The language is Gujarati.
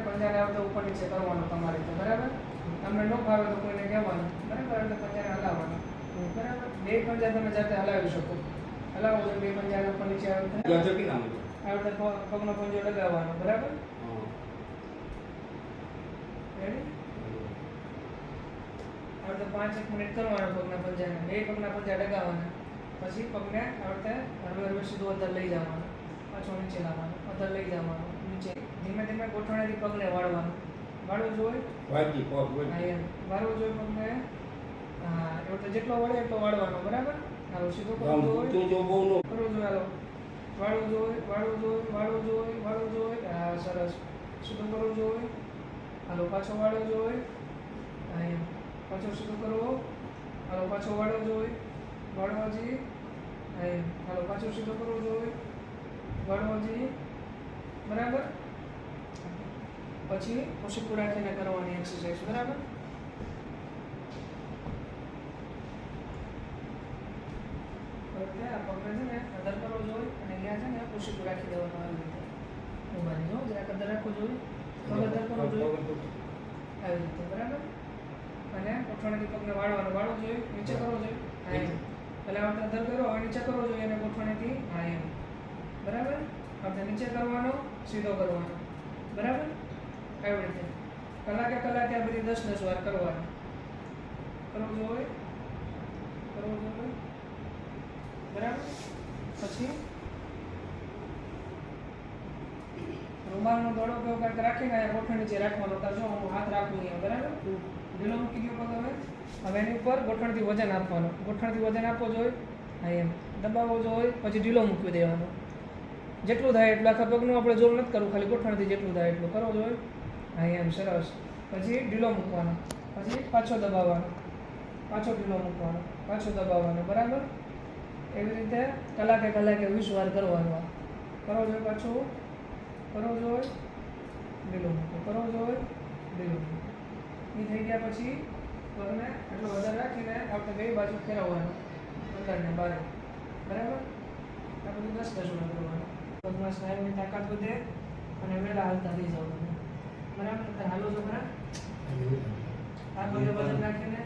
પંજાને આવતો ઉપર નીચે કરવાનું તમારે તો બરાબર. તમને ન ફાવે તો કોઈને કહેવાનું બરાબર, એટલે પંજાને હલાવવાનું બરાબર. બે પંજા તમે જાતે હલાવી શકો, હલાવો તો બે પંજાને ઉપર નીચે આવતે પગનો પંજો લગાવવાનો બરાબર. રેડી? આવતે 5-1 મિનિટ કરવાનો પગના પંજાને, બે પગના પંજા લગાવવાના, પછી પગને આવતે હળવે સીધું અંદર લઈ જવાનું, પાછો નીચે લાવવાનું, અંદર લઈ જવાનું નીચે. ધીમે ધીમે ગોઠવણેથી પગને વાળવાનું, વાળવું જોઈએ વાળવું જોઈએ પગને. હા, એવું તો જેટલો વળે એટલો વાળવાનો બરાબર. હાલો સીધો કરવું જોઈએ, કરવું જોઈએ. હાલો વાળવું જોઈએ, વાળવું જોઈએ, વાળવું જોઈએ, વાળવું જોઈએ. હા સરસ, સીધું કરવું જોઈએ. હાલો પાછો વાળવો જોઈએ. હા એમ, પાછો સીધું કરવો. હાલો પાછો વાળવો જોઈએ, વાળવાજી. હા એમ, હાલો પાછો સીધો કરવો જોઈએ, વાળવાજી બરાબર. પછી ઓશીકું રાખીને કરવાની એક્સરસાઇઝ બરાબર. આ પગને છે ને અંદર કરવો જોઈએ અને અહીંયા છે ને ઓશીકું રાખી દેવાનું આવી રીતે. ઉભાની જો જરાક અંદર રાખવું જોઈએ, પગ અંદર કરવો જોઈએ આવી રીતે બરાબર. અને ગોઠવણીથી પગને વાળવાનું, વાળવું જોઈએ, નીચે કરવો જોઈએ. હા એમ, પહેલાં આપણે અંદર કરો, હવે નીચે કરવો જોઈએ અને ગોઠવણીથી. હા એમ બરાબર. આપણે નીચે કરવાનો, સીધો કરવાનો બરાબર. આવી રીતે કલાકે આ બધી 10-10 વાર કરવાની. કરવું જોઈએ, કરવું જોઈએ બરાબર. પછી રૂમાલનો દોડો કે કંઈક રાખીને અહીંયા ગોઠણ નીચે રાખવાનો. તો જો હું હાથ રાખું અહીંયા બરાબર, ઢીલો મૂકી દો પગ. હવે એની ઉપર ગોઠણથી વજન આપવાનું, ગોઠણથી વજન આપવો જોઈએ. હા એમ, દબાવવો જોઈએ, પછી ઢીલો મૂકી દેવાનો. જેટલું થાય એટલું, આખા પગનું આપણે જોર નથી કરવું, ખાલી ગોઠણથી જેટલું થાય એટલું કરવો જોઈએ. હા એમ સરસ. પછી ઢીલો મૂકવાનો, પછી પાછો દબાવવાનો, પાછો ઢીલો મૂકવાનો, પાછો દબાવવાનો બરાબર. એવી રીતે કલાકે 20 વાર કરવાનું. કરવો જોઈએ, પાછું કરવો જોઈએ, ઢીલો મૂકો, કરવો જોઈએ, ઢીલો મૂકો. એ થઈ ગયા પછી પગને એટલું વધારે રાખીને આપણે બે બાજુ ફેરવવાનું, અંદર ને બહાર બરાબર. આ બધું 10-10 વાર કરવાનું. પગમાં સ્નાયુની તાકાત વધે અને વહેલા હાલતા થઈ જાવ તમે બરાબર. હાલો છોકરા, આ બધે વજન રાખીને